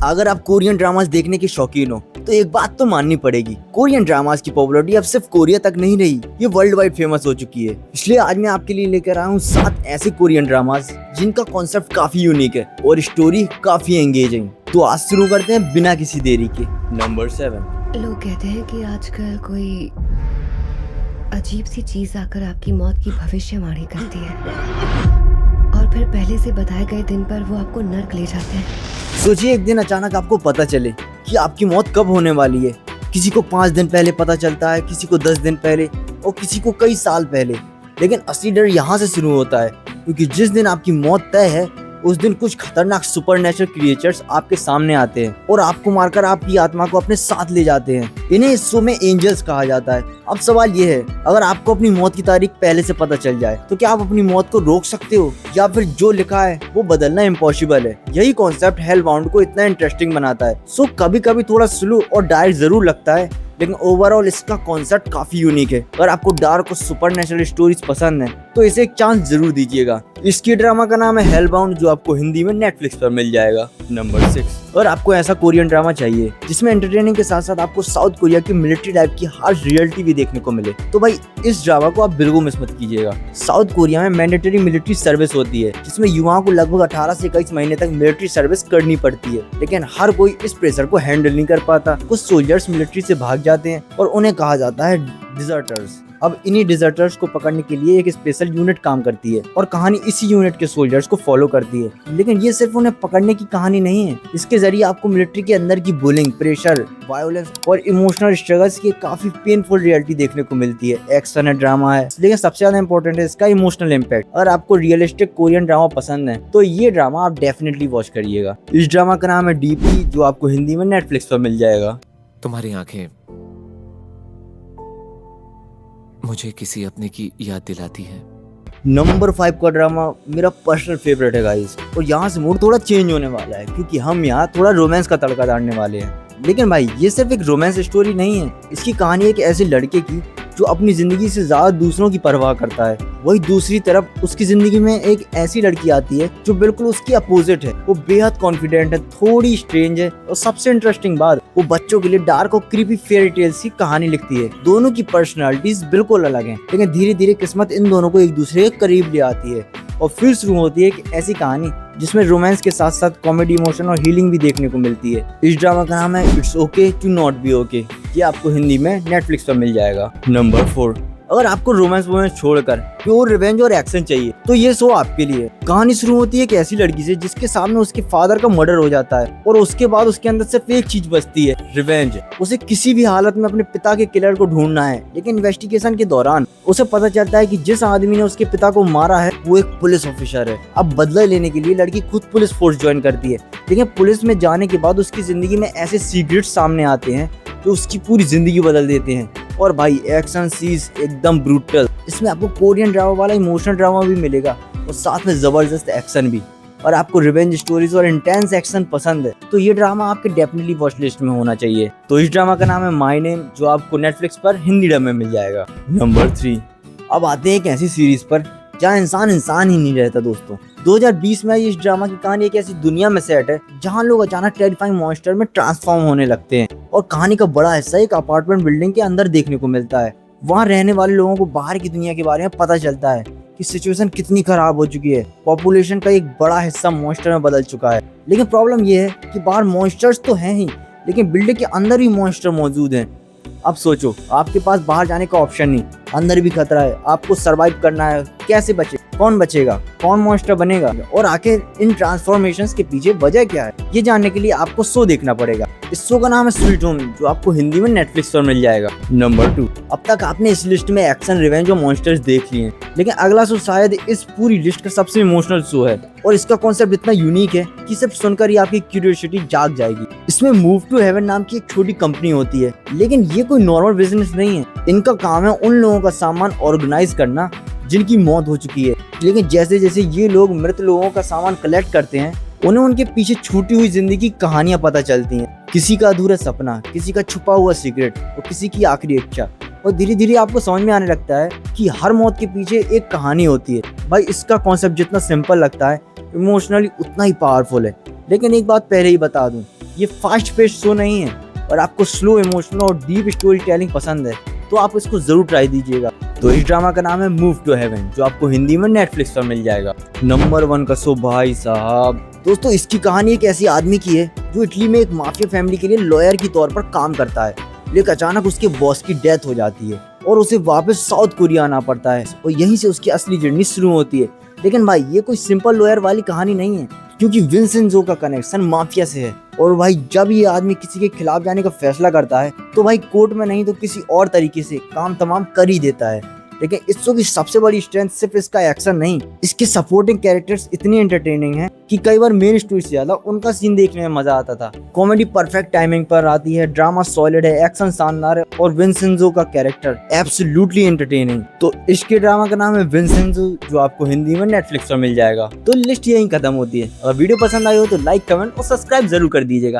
अगर आप Korean dramas देखने के शौकीन हो तो एक बात तो माननी पड़ेगी, कोरियन ड्रामास की पॉपुलैरिटी अब सिर्फ कोरिया तक नहीं रही, ये वर्ल्ड वाइड फेमस हो चुकी है। इसलिए आज मैं आपके लिए लेकर आया हूँ 7 ऐसे कोरियन ड्रामास जिनका कॉन्सेप्ट काफी यूनिक है और स्टोरी काफी एंगेजिंग। तो आज शुरू करते हैं बिना किसी देरी के। नंबर 7। लोग कहते हैं कि आजकल कोई अजीब सी चीज आकर आपकी मौत की भविष्यवाणी करती है और फिर पहले से बताए गए दिन पर वो आपको नर्क ले जाते हैं। सोचिए एक दिन अचानक आपको पता चले कि आपकी मौत कब होने वाली है। किसी को 5 दिन पहले पता चलता है, किसी को 10 दिन पहले और किसी को कई साल पहले। लेकिन असली डर यहाँ से शुरू होता है, क्योंकि जिस दिन आपकी मौत तय है उस दिन कुछ खतरनाक सुपरनेचुरल क्रिएचर्स आपके सामने आते हैं और आपको मारकर आपकी आत्मा को अपने साथ ले जाते हैं। इन्हें इस शो में एंजल्स कहा जाता है। अब सवाल ये है, अगर आपको अपनी मौत की तारीख पहले से पता चल जाए तो क्या आप अपनी मौत को रोक सकते हो, या फिर जो लिखा है वो बदलना इम्पॉसिबल है। यही कॉन्सेप्ट हेलबाउंड को इतना इंटरेस्टिंग बनाता है। सो कभी कभी थोड़ा स्लो और डायरेक्ट जरूर लगता है, लेकिन ओवरऑल इसका कॉन्सेप्ट काफी यूनिक है। अगर आपको डार्क और सुपरनेचुरल स्टोरीज पसंद है तो इसे एक चांस जरूर दीजिएगा। इसकी ड्रामा का नाम है हेलबाउंड, जो आपको हिंदी में नेटफ्लिक्स पर मिल जाएगा। नंबर 6। और आपको ऐसा कोरियन ड्रामा चाहिए जिसमें एंटरटेनिंग के साथ साथ आपको साउथ कोरिया की मिलिट्री टाइप की हार्श रियलिटी भी देखने को मिले, तो भाई इस ड्रामा को आप बिल्कुल मिस मत कीजिएगा। साउथ कोरिया में मैंडेटरी मिलिट्री सर्विस होती है, जिसमें युवाओं को लगभग 18 से 21 महीने तक मिलिट्री सर्विस करनी पड़ती है। लेकिन हर कोई इस प्रेशर को हैंडल नहीं कर पाता। कुछ सोल्जर्स मिलिट्री से भाग जाते हैं और उन्हें कहा जाता है डिजर्टर्स। अब इन्हीं डिजर्टर्स को पकड़ने के लिए एक स्पेशल यूनिट काम करती है और कहानी इसी यूनिट के सोल्जर्स को फॉलो करती है। लेकिन ये सिर्फ उन्हें पकड़ने की कहानी नहीं है, इसके जरिए आपको मिलिट्री के अंदर की बुलिंग, प्रेशर, वायोलेंस और इमोशनल स्ट्रगल्स की काफी पेनफुल रियलिटी देखने को मिलती है। एक्शन है, ड्रामा है, लेकिन सबसे ज्यादा इंपॉर्टेंट है इसका इमोशनल इम्पैक्ट। अगर आपको रियलिस्टिक कोरियन ड्रामा पसंद है तो ये ड्रामा आप डेफिनेटली वॉच करिएगा। इस ड्रामा का नाम है डीपी, जो आपको हिंदी में नेटफ्लिक्स पर मिल जाएगा। तुम्हारी आंखें मुझे किसी अपने की याद दिलाती है। नंबर 5 का ड्रामा मेरा पर्सनल फेवरेट है गाइस, और यहाँ से मूड थोड़ा चेंज होने वाला है क्योंकि हम यहाँ थोड़ा रोमांस का तड़का डालने वाले हैं। लेकिन भाई ये सिर्फ एक रोमांस स्टोरी नहीं है, इसकी कहानी एक ऐसे लड़के की जो अपनी जिंदगी से ज्यादा दूसरों की परवाह करता है। वही दूसरी तरफ उसकी जिंदगी में एक ऐसी लड़की आती है जो बिल्कुल उसकी अपोजिट है। वो बेहद कॉन्फिडेंट है, थोड़ी स्ट्रेंज है, और सबसे इंटरेस्टिंग बात, वो बच्चों के लिए डार्क और क्रीपी फेयरी टेल्स की कहानी लिखती है। दोनों की पर्सनालिटीज बिल्कुल अलग हैं, लेकिन धीरे धीरे किस्मत इन दोनों को एक दूसरे के करीब ले आती है और फिर शुरू होती है एक ऐसी कहानी जिसमें रोमांस के साथ साथ कॉमेडी, इमोशन और हीलिंग भी देखने को मिलती है। इस ड्रामा का नाम है it's okay to not be okay. ये आपको हिंदी में नेटफ्लिक्स पर मिल जाएगा। नंबर 4। अगर आपको रोमांस वोमेंस छोड़कर प्योर रिवेंज और एक्शन चाहिए तो ये शो आपके लिए। कहानी शुरू होती है एक ऐसी लड़की से जिसके सामने उसके फादर का मर्डर हो जाता है और उसके बाद उसके अंदर सिर्फ एक चीज बचती है, रिवेंज। उसे किसी भी हालत में अपने पिता के किलर को ढूंढना है। लेकिन इन्वेस्टिगेशन के दौरान उसे पता चलता है कि जिस आदमी ने उसके पिता को मारा है वो एक पुलिस ऑफिसर है। अब बदला लेने के लिए लड़की खुद पुलिस फोर्स ज्वाइन करती है, लेकिन पुलिस में जाने के बाद उसकी जिंदगी में ऐसे सीक्रेट्स सामने आते हैं जो उसकी पूरी जिंदगी बदल देते हैं। और भाई एक्शन सीन्स एकदम ब्रूटल। इसमें आपको कोरियन ड्रामा वाला इमोशनल ड्रामा भी मिलेगा और साथ में जबरदस्त एक्शन भी। और आपको रिवेंज स्टोरीज और इंटेंस एक्शन पसंद है तो ये ड्रामा आपके डेफिनेटली वॉच लिस्ट में होना चाहिए। तो इस ड्रामा का नाम है माय नेम, जो आपको नेटफ्लिक्स पर हिंदी डब में मिल जाएगा। नंबर 3। अब आते हैं एक ऐसी सीरीज पर जहाँ इंसान ही नहीं रहता दोस्तों। 2020 में इस ड्रामा की कहानी एक ऐसी दुनिया में सेट है जहाँ लोग अचानक टेरिफाइंग मॉन्स्टर में ट्रांसफॉर्म होने लगते हैं और कहानी का बड़ा हिस्सा एक अपार्टमेंट बिल्डिंग के अंदर देखने को मिलता है। वहाँ रहने वाले लोगों को बाहर की दुनिया के बारे में पता चलता है कि सिचुएशन कितनी खराब हो चुकी है। पॉपुलेशन का एक बड़ा हिस्सा मॉन्स्टर में बदल चुका है। लेकिन प्रॉब्लम ये है कि बाहर मॉन्स्टर्स तो हैं ही, लेकिन बिल्डिंग के अंदर भी मॉन्स्टर मौजूद हैं। अब सोचो, आपके पास बाहर जाने का ऑप्शन नहीं, अंदर भी खतरा है, आपको सरवाइव करना है। कैसे बचे? कौन बचेगा? कौन मॉन्स्टर बनेगा? और आखिर इन ट्रांसफॉर्मेशंस के पीछे वजह क्या है, ये जानने के लिए आपको शो देखना पड़ेगा। इस शो का नाम है स्वीट होम, जो आपको हिंदी में नेटफ्लिक्स पर मिल जाएगा। नंबर 2। अब तक आपने इस लिस्ट में एक्शन, रिवेंज और मॉन्स्टर्स देख लिए हैं, लेकिन अगला शो शायद इस पूरी लिस्ट का सबसे इमोशनल शो है और इसका कॉन्सेप्ट इतना यूनिक है कि सिर्फ सुनकर ही आपकी क्यूरियोसिटी जाग जाएगी। इसमें मूव टू हेवन नाम की एक छोटी कंपनी होती है, लेकिन ये कोई नॉर्मल बिजनेस नहीं है। इनका काम है उन लोगों का सामान ऑर्गेनाइज करना जिनकी मौत हो चुकी है। लेकिन जैसे जैसे ये लोग मृत लोगों का सामान कलेक्ट करते हैं, उन्हें उनके पीछे छूटी हुई जिंदगी की कहानियां पता चलती हैं। किसी का अधूरा सपना, किसी का छुपा हुआ सीक्रेट और किसी की आखिरी इच्छा। और धीरे धीरे आपको समझ में आने लगता है कि हर मौत के पीछे एक कहानी होती है। भाई इसका कॉन्सेप्ट जितना सिंपल लगता है, इमोशनली उतना ही पावरफुल है। लेकिन एक बात पहले ही बता दूं, ये फास्ट पेस्ड शो नहीं है और आपको स्लो इमोशनल और डीप स्टोरी टेलिंग पसंद है तो आप इसको जरूर ट्राई दीजिएगा। तो इस ड्रामा का नाम है मूव टू हेवन, जो आपको हिंदी में नेटफ्लिक्स पर मिल जाएगा। नंबर 1 का शो भाई साहब, दोस्तों इसकी कहानी एक ऐसी आदमी की है जो इटली में एक माफिया फैमिली के लिए लॉयर के तौर पर काम करता है, लेकिन अचानक उसके बॉस की डेथ हो जाती है और उसे वापस साउथ कोरिया आना पड़ता है और यहीं से उसकी असली जर्नी शुरू होती है। लेकिन भाई ये कोई सिंपल लॉयर वाली कहानी नहीं है, क्योंकि विंसेंजो का कनेक्शन माफिया से है। और भाई जब ये आदमी किसी के खिलाफ जाने का फैसला करता है तो भाई कोर्ट में नहीं तो किसी और तरीके से काम तमाम कर ही देता है। लेकिन इस शो की सबसे बड़ी स्ट्रेंथ सिर्फ इसका एक्शन नहीं, इसके सपोर्टिंग कैरेक्टर्स इतनी एंटरटेनिंग हैं कि कई बार मेन स्टोरी से ज्यादा उनका सीन देखने में मजा आता था। कॉमेडी परफेक्ट टाइमिंग पर आती है, ड्रामा सॉलिड है, एक्शन शानदार है और विंसेंजो का कैरेक्टर एब्सोल्युटली एंटरटेनिंग। तो इसके ड्रामा का नाम है विंसेंजो, जो आपको हिंदी में नेटफ्लिक्स पर मिल जाएगा। तो लिस्ट यहीं खत्म होती है। अगर वीडियो पसंद आई हो तो लाइक, कमेंट और सब्सक्राइब जरूर कर दीजिएगा।